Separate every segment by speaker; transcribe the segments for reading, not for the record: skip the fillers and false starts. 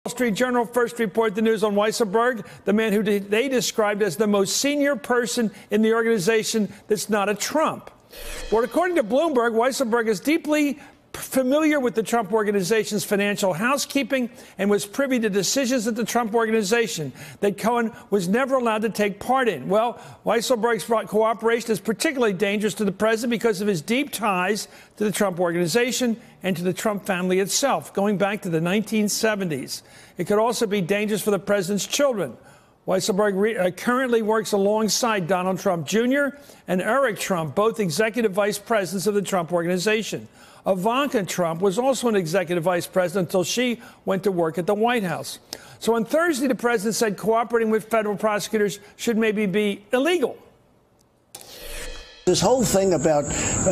Speaker 1: Wall Street Journal first report the news on Weisselberg, the man who they described as the most senior person in the organization that's not a Trump. Well, according to Bloomberg, Weisselberg is deeply familiar with the Trump organization's financial housekeeping and was privy to decisions at the Trump organization that Cohen was never allowed to take part in. Well, Weisselberg's cooperation is particularly dangerous to the president because of his deep ties to the Trump organization and to the Trump family itself, going back to the 1970s. It could also be dangerous for the president's children. Weisselberg currently works alongside Donald Trump Jr. and Eric Trump, both executive vice presidents of the Trump organization. Ivanka Trump was also an executive vice president until she went to work at the White House. So on Thursday, the president said cooperating with federal prosecutors should maybe be illegal.
Speaker 2: This whole thing about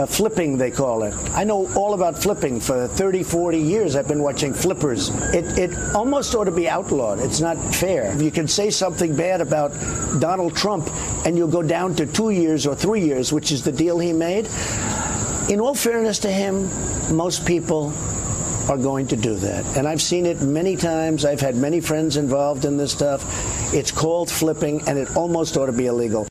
Speaker 2: flipping, they call it. I know all about flipping. For 30, 40 years, I've been watching flippers. It almost ought to be outlawed. It's not fair. You can say something bad about Donald Trump, and you'll go down to 2 years or 3 years, which is the deal he made. In all fairness to him, most people are going to do that. And I've seen it many times. I've had many friends involved in this stuff. It's called flipping, and it almost ought to be illegal.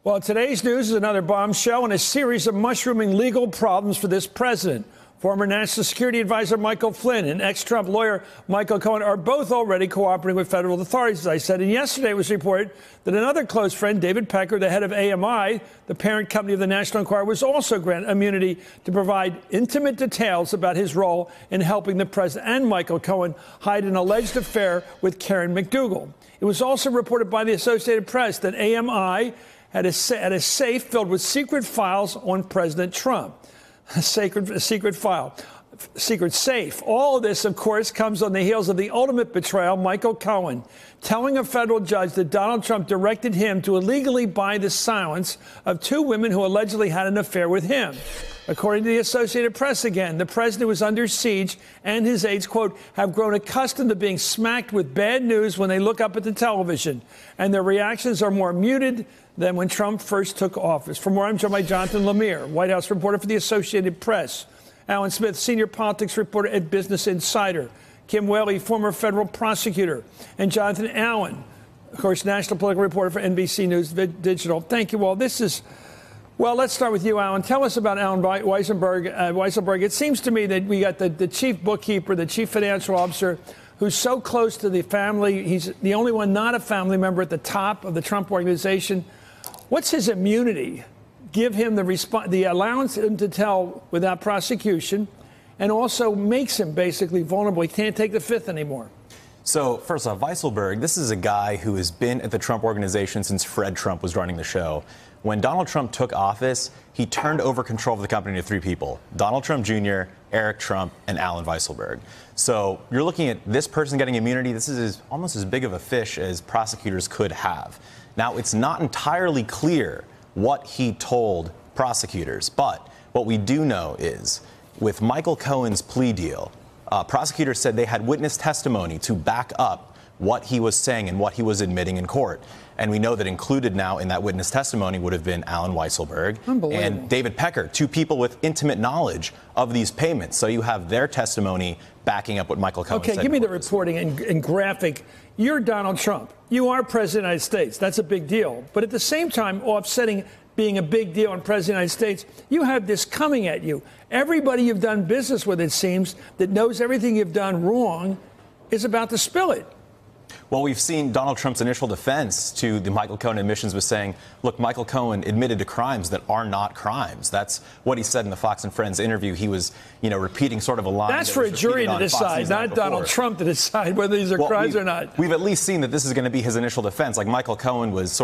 Speaker 1: Well, today's news is another bombshell in a series of mushrooming legal problems for this president. Former National Security Advisor Michael Flynn and ex-Trump lawyer Michael Cohen are both already cooperating with federal authorities, as I said. And yesterday it was reported that another close friend, David Pecker, the head of AMI, the parent company of the National Enquirer, was also granted immunity to provide intimate details about his role in helping the president and Michael Cohen hide an alleged affair with Karen McDougal. It was also reported by the Associated Press that AMI had a safe filled with secret files on President Trump. A secret file, secret safe. All of this, of course, comes on the heels of the ultimate betrayal, Michael Cohen telling a federal judge that Donald Trump directed him to illegally buy the silence of two women who allegedly had an affair with him. According to the Associated Press again, the president was under siege and his aides, quote, have grown accustomed to being smacked with bad news when they look up at the television, and their reactions are more muted than when Trump first took office. For more, I'm joined by Jonathan Lemire, White House reporter for the Associated Press, Alan Smith, senior politics reporter at Business Insider, Kim Whaley, former federal prosecutor, and Jonathan Allen, of course, national political reporter for NBC News Digital. Thank you all. Well, let's start with you, Alan. Tell us about Alan Weisselberg. It seems to me that we got the chief bookkeeper, the chief financial officer, who's so close to the family. He's the only one not a family member at the top of the Trump organization. What's his immunity? Give him the allowance to tell without prosecution, and also makes him basically vulnerable. He can't take the fifth anymore.
Speaker 3: So, first off, Weisselberg, this is a guy who has been at the Trump organization since Fred Trump was running the show. When Donald Trump took office, he turned over control of the company to three people: Donald Trump Jr., Eric Trump, and Alan Weisselberg. So you're looking at this person getting immunity. This is almost as big of a fish as prosecutors could have. Now, it's not entirely clear what he told prosecutors, but what we do know is with Michael Cohen's plea deal, prosecutors said they had witness testimony to back up what he was saying and what he was admitting in court. And we know that included now in that witness testimony would have been Alan Weisselberg and David Pecker, two people with intimate knowledge of these payments. So you have their testimony backing up what Michael Cohen said.
Speaker 1: Okay, give me the reporting and graphic. You're Donald Trump. You are President of the United States. That's a big deal. But at the same time, offsetting being a big deal in President of the United States, you have this coming at you. Everybody you've done business with, it seems, that knows everything you've done wrong is about to spill it.
Speaker 3: Well, we've seen Donald Trump's initial defense to the Michael Cohen admissions was saying, look, Michael Cohen admitted to crimes that are not crimes. That's what he said in the Fox and Friends interview. He was, repeating sort of a line.
Speaker 1: That's for a jury to decide, not Donald Trump to decide whether these are crimes or not.
Speaker 3: We've at least seen that this is going to be his initial defense. Like Michael Cohen was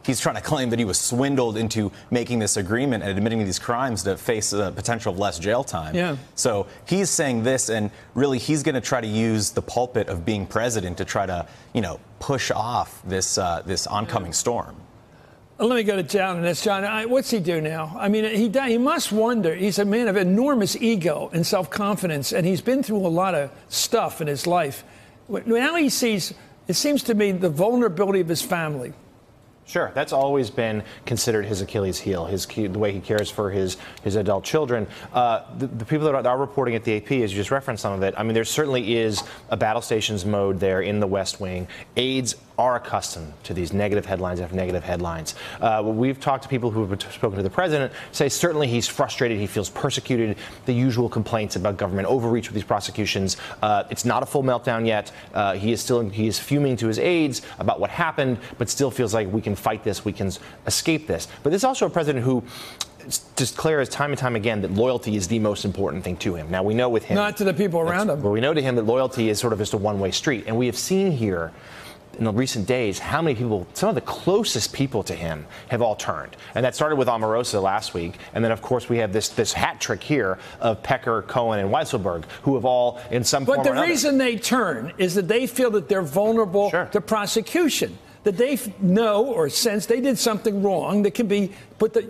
Speaker 3: he's trying to claim that he was swindled into making this agreement and admitting to these crimes to face a potential of less jail time.
Speaker 1: Yeah.
Speaker 3: So he's saying this, and really he's going to try to use the pulpit of being president to try to, push off this oncoming storm.
Speaker 1: Let me go to John on this. John, what's he do now? I mean, he must wonder. He's a man of enormous ego and self-confidence, and he's been through a lot of stuff in his life. Now he sees, it seems to me, the vulnerability of his family.
Speaker 4: Sure, that's always been considered his Achilles heel, the way he cares for his adult children. The people that are reporting at the AP, as you just referenced some of it, I mean, there certainly is a battle stations mode there in the West Wing. Aides are accustomed to these negative headlines after negative headlines. We've talked to people who have spoken to the president, say certainly he's frustrated, he feels persecuted, the usual complaints about government overreach with these prosecutions. It's not a full meltdown yet. He is fuming to his aides about what happened, but still feels like we can fight this, we can escape this. But this is also a president who declares time and time again that loyalty is the most important thing to him. Now, we know with him...
Speaker 1: Not to the people around him.
Speaker 4: But we know to him that loyalty is sort of just a one-way street. And we have seen here in the recent days how many people, some of the closest people to him, have all turned. And that started with Omarosa last week. And then, of course, we have this hat trick here of Pecker, Cohen, and Weisselberg, who have all, in some form or another...
Speaker 1: But the reason they turn is that they feel that they're vulnerable to prosecution, that they know or sense they did something wrong that can be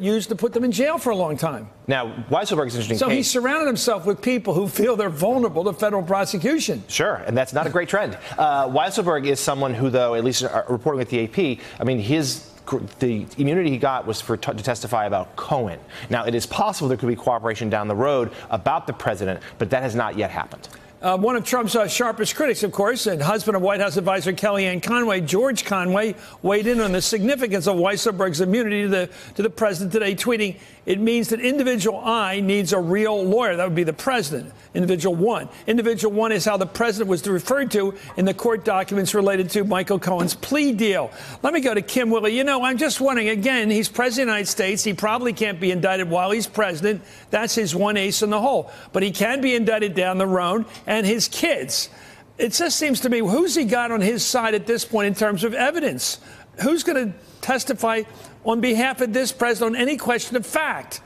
Speaker 1: used to put them in jail for a long time.
Speaker 4: Now, Weisselberg is an interesting
Speaker 1: So
Speaker 4: case.
Speaker 1: he surrounded himself with people who feel they're vulnerable to federal prosecution.
Speaker 4: Sure, and that's not a great trend. Weisselberg is someone who, though, at least reporting with the AP, I mean, the immunity he got was to testify about Cohen. Now, it is possible there could be cooperation down the road about the president, but that has not yet happened.
Speaker 1: One of Trump's sharpest critics, of course, and husband of White House advisor Kellyanne Conway, George Conway, weighed in on the significance of Weisselberg's immunity to the president today, tweeting, "It means that individual I needs a real lawyer." That would be the president. Individual one. Individual one is how the president was referred to in the court documents related to Michael Cohen's plea deal. Let me go to Kim Willie. You know, I'm just wondering, again, he's president of the United States. He probably can't be indicted while he's president. That's his one ace in the hole. But he can be indicted down the road. And his kids. It just seems to me, who's he got on his side at this point in terms of evidence? Who's going to testify on behalf of this president on any question of fact?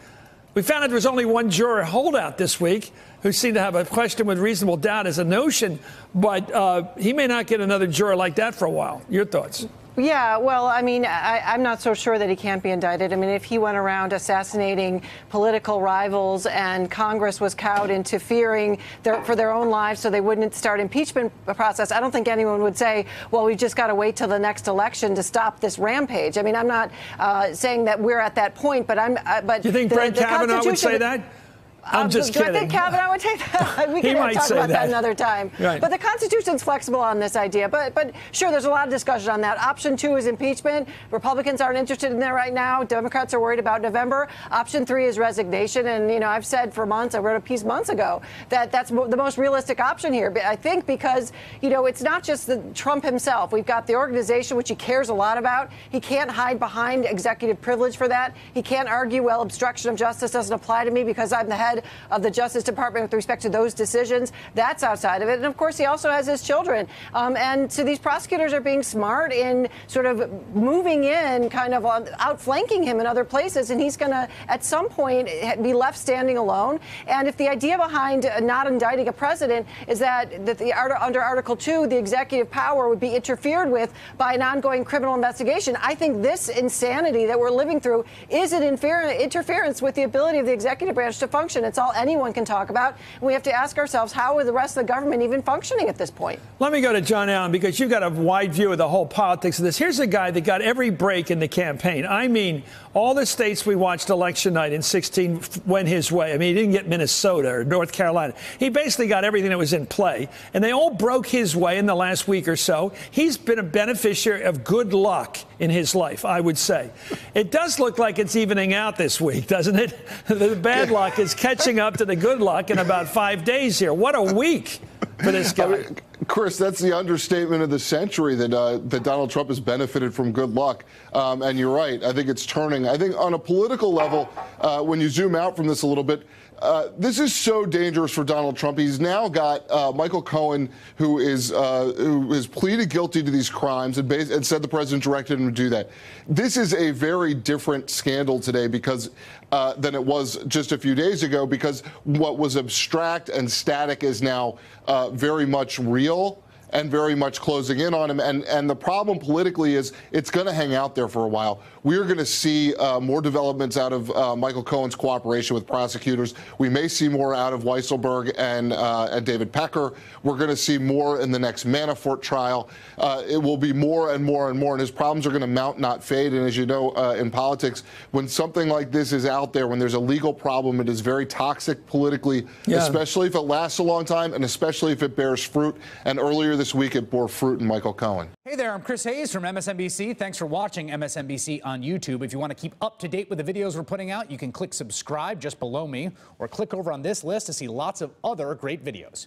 Speaker 1: We found out there was only one juror holdout this week who seemed to have a question with reasonable doubt as a notion, but he may not get another juror like that for a while. Your thoughts?
Speaker 5: Yeah, well, I mean, I'm not so sure that he can't be indicted. I mean, if he went around assassinating political rivals and Congress was cowed into fearing for their own lives so they wouldn't start impeachment process, I don't think anyone would say, well, we've just got to wait till the next election to stop this rampage. I mean, I'm not saying that we're at that point, but but
Speaker 1: you think Brett Kavanaugh would say that? I'm just kidding.
Speaker 5: Do I think Kavanaugh would take that? We can talk about that another time.
Speaker 1: Right.
Speaker 5: But the Constitution's flexible on this idea. But sure, there's a lot of discussion on that. Option 2 is impeachment. Republicans aren't interested in that right now. Democrats are worried about November. Option 3 is resignation. And, you know, I've said for months, I wrote a piece months ago, that that's the most realistic option here. But I think because, you know, it's not just Trump himself. We've got the organization, which he cares a lot about. He can't hide behind executive privilege for that. He can't argue, well, obstruction of justice doesn't apply to me because I'm the head of the Justice Department with respect to those decisions. That's outside of it. And of course, he also has his children. And so these prosecutors are being smart in sort of moving in, kind of outflanking him in other places. And he's going to, at some point, be left standing alone. And if the idea behind not indicting a president is that under Article 2, the executive power would be interfered with by an ongoing criminal investigation, I think this insanity that we're living through is an interference with the ability of the executive branch to function. It's all anyone can talk about. We have to ask ourselves, how are the rest of the government even functioning at this point?
Speaker 1: Let me go to John Allen, because you've got a wide view of the whole politics of this. Here's a guy that got every break in the campaign. I mean, all the states we watched election night in 16 went his way. I mean, he didn't get Minnesota or North Carolina. He basically got everything that was in play, and they all broke his way in the last week or so. He's been a beneficiary of good luck in his life, I would say. It does look like it's evening out this week, doesn't it? The bad luck is catching up to the good luck in about 5 days here. What a week for this guy.
Speaker 6: I mean, Chris, that's the understatement of the century, that Donald Trump has benefited from good luck. And you're right. I think it's turning. I think on a political level, when you zoom out from this a little bit, this is so dangerous for Donald Trump. He's now got Michael Cohen, who has pleaded guilty to these crimes and said the president directed him to do that. This is a very different scandal today because than it was just a few days ago, because what was abstract and static is now very much real. and very much closing in on him. And the problem politically is it's going to hang out there for a while. We're going to see more developments out of Michael Cohen's cooperation with prosecutors. We may see more out of Weisselberg and David Pecker. We're going to see more in the next Manafort trial. It will be more and more and more, and his problems are going to mount, not fade. And as you know, in politics, when something like this is out there, when there's a legal problem, it is very toxic politically, especially if it lasts a long time and especially if it bears fruit. And earlier this week, it bore fruit in Michael Cohen.
Speaker 7: Hey there, I'm Chris Hayes from MSNBC. Thanks for watching MSNBC on YouTube. If you want to keep up to date with the videos we're putting out, you can click subscribe just below me or click over on this list to see lots of other great videos.